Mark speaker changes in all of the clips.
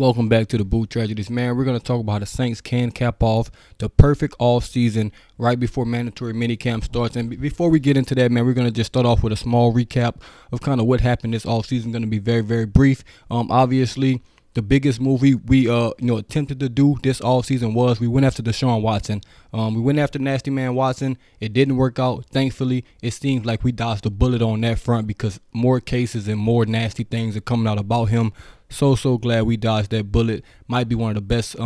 Speaker 1: Welcome back to the Boot Tragedies, man. We're going to talk about how the Saints can cap off the perfect off-season right before mandatory minicamp starts. And before we get into that, man, we're going to just start off with a small recap of kind of what happened this off-season. Going to be very, very brief. Obviously, the biggest move we attempted to do this off-season was we went after Deshaun Watson. We went after Nasty Man Watson. It didn't work out. Thankfully, it seems like we dodged a bullet on that front because more cases and more nasty things are coming out about him. So glad we dodged that bullet. Might be one of the best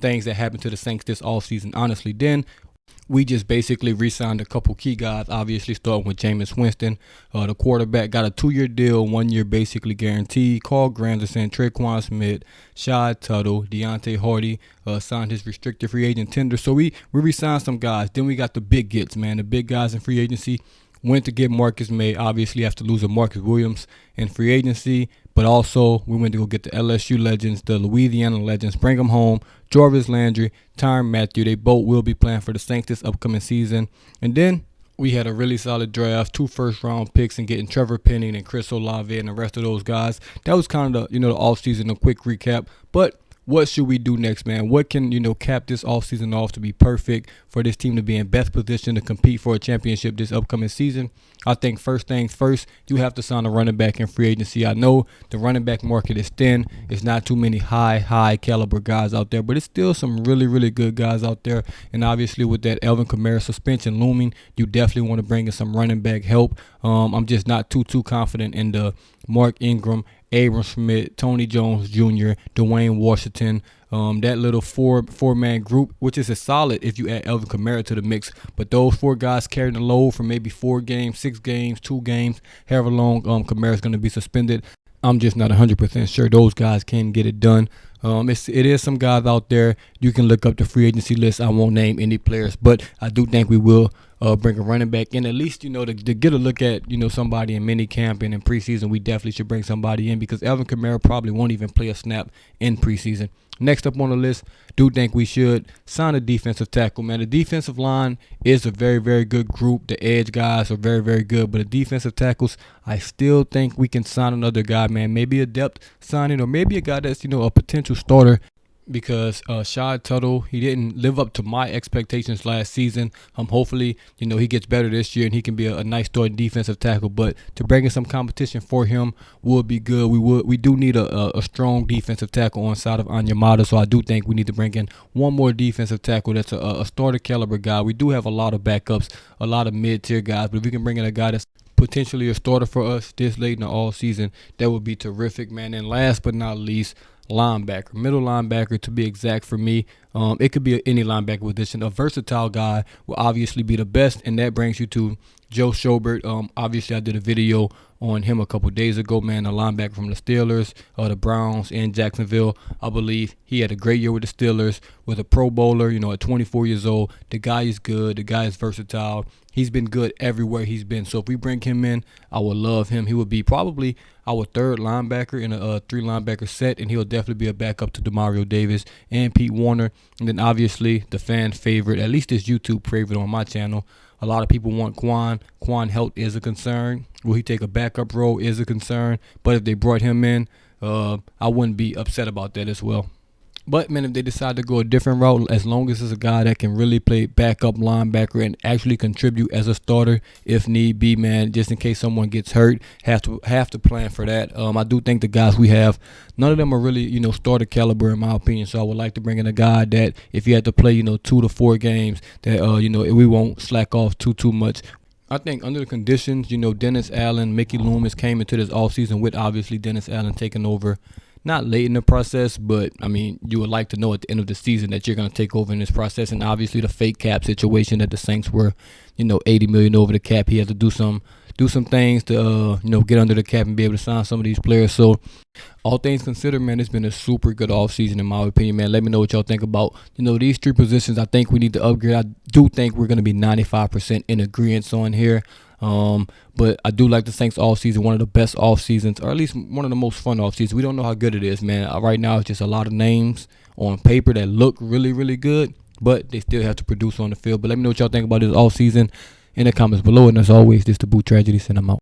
Speaker 1: things that happened to the Saints this offseason, honestly. Then we just basically re-signed a couple key guys, obviously starting with Jameis Winston. The quarterback got a 2-year deal, 1 year basically guaranteed. Carl Granderson, Traquan Smith, Shy Tuttle, Deontay Hardy signed his restricted free agent tender. So we re-signed some guys. Then we got the big gets, man. The big guys in free agency. Went to get Marcus May, obviously after losing Marcus Williams in free agency. But also, we went to go get the LSU legends, the Louisiana legends, bring them home. Jarvis Landry, Tyrann Mathieu, they both will be playing for the Saints this upcoming season. And then we had a really solid draft, 2 first-round picks, and getting Trevor Penning and Chris Olave and the rest of those guys. That was kind of the offseason, a quick recap. But what should we do next, man? What can, cap this offseason off to be perfect for this team to be in best position to compete for a championship this upcoming season? I think first things first, you have to sign a running back in free agency. I know the running back market is thin. It's not too many high caliber guys out there, but it's still some really, really good guys out there. And obviously with that Alvin Kamara suspension looming, you definitely want to bring in some running back help. I'm just not too confident in the Mark Ingram, Abram Smith, Tony Jones Jr., Dwayne Washington, that little four-man group, which is a solid if you add Alvin Kamara to the mix. But those 4 guys carrying the load for maybe 4 games, 6 games, 2 games, however long Kamara's going to be suspended. I'm just not 100% sure those guys can get it done. It is some guys out there. You can look up the free agency list. I won't name any players, but I do think we will bring a running back in, at least, to get a look at, somebody in mini camp and in preseason. We definitely should bring somebody in because Alvin Kamara probably won't even play a snap in preseason. Next up on the list, do think we should sign a defensive tackle, man. The defensive line is a very, very good group. The edge guys are very, very good, but the defensive tackles, I still think we can sign another guy, man. Maybe a depth signing or maybe a guy that's, a potential starter. Because Shy Tuttle, he didn't live up to my expectations last season. Hopefully, he gets better this year and he can be a nice starting defensive tackle. But to bring in some competition for him would be good. We do need a strong defensive tackle on side of Onyemata. So I do think we need to bring in one more defensive tackle that's a starter caliber guy. We do have a lot of backups, a lot of mid-tier guys. But if we can bring in a guy that's potentially a starter for us this late in the all season, that would be terrific, man. And last but not least, linebacker, middle linebacker to be exact for me. It could be any linebacker position. A versatile guy will obviously be the best, and that brings you to Joe Schobert. Obviously, I did a video on him a couple days ago, man, a linebacker from the Steelers, the Browns, and Jacksonville. I believe he had a great year with the Steelers, with a Pro Bowler, at 24 years old. The guy is good. The guy is versatile. He's been good everywhere he's been. So if we bring him in, I would love him. He would be probably our 3rd linebacker in a 3-linebacker set, and he'll definitely be a backup to Demario Davis and Pete Warner. And then obviously the fan favorite, at least this YouTube favorite on my channel, a lot of people want Quan. Quan health is a concern. Will he take a backup role is a concern. But if they brought him in, I wouldn't be upset about that as well. But, man, if they decide to go a different route, as long as it's a guy that can really play backup linebacker and actually contribute as a starter if need be, man, just in case someone gets hurt, have to plan for that. I do think the guys we have, none of them are really, starter caliber in my opinion. So I would like to bring in a guy that if he had to play, 2 to 4 games, that, we won't slack off too much. I think under the conditions, Dennis Allen, Mickey Loomis came into this offseason with obviously Dennis Allen taking over. Not late in the process, but, you would like to know at the end of the season that you're going to take over in this process. And obviously the fake cap situation that the Saints were, $80 million over the cap. He had to do some things to, get under the cap and be able to sign some of these players. So all things considered, man, it's been a super good offseason in my opinion, man. Let me know what y'all think about, these 3 positions. I think we need to upgrade. I do think we're going to be 95% in agreement on here. But I do like the Saints offseason, one of the best offseasons, or at least one of the most fun offseasons. We don't know how good it is, man. Right now, it's just a lot of names on paper that look really, really good, but they still have to produce on the field. But let me know what y'all think about this offseason in the comments below. And as always, this is the Boot Tragedies, and I'm out.